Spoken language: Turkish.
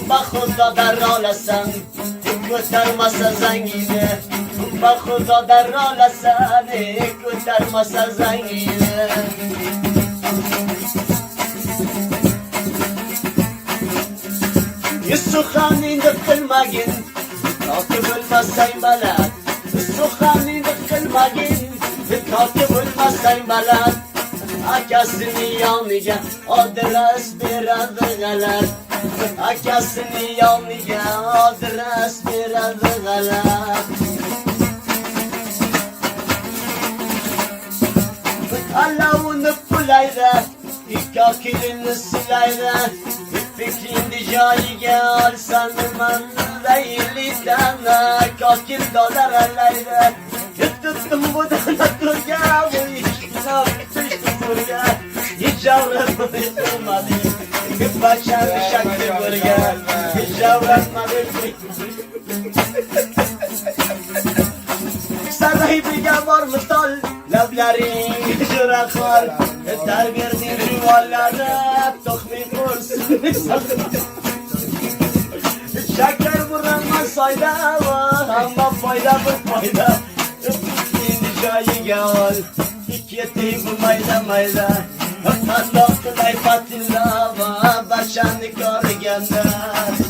با خدا در رالسن کتر مسا زنگینه با خدا در رالسن کتر مسا زنگینه السخانين دخل ماجن كاتب المساين بلد السخانين دخل ماجن كاتب المساين بلد Akasını yanlıca adres biraz galer Akasını yanlıca adres biraz galer Allah'ını pulayda İkakilin silayda Fikrin dicayı gel sanırman Leyliden Kakil dolar alayda Tuttum bu dana turga Bu işkina hiç avratmadı olmadı bir başa bir şaklı burga hiç avratmadı sahibi var mı tal labları jıraklar terbiyenin rivallara tohmi kursun şeker vuranma sayda var ama fayda bu fayda Nişayı gel İkiyeti bu mayda mayda Allah kılay patilla Başanı kar gender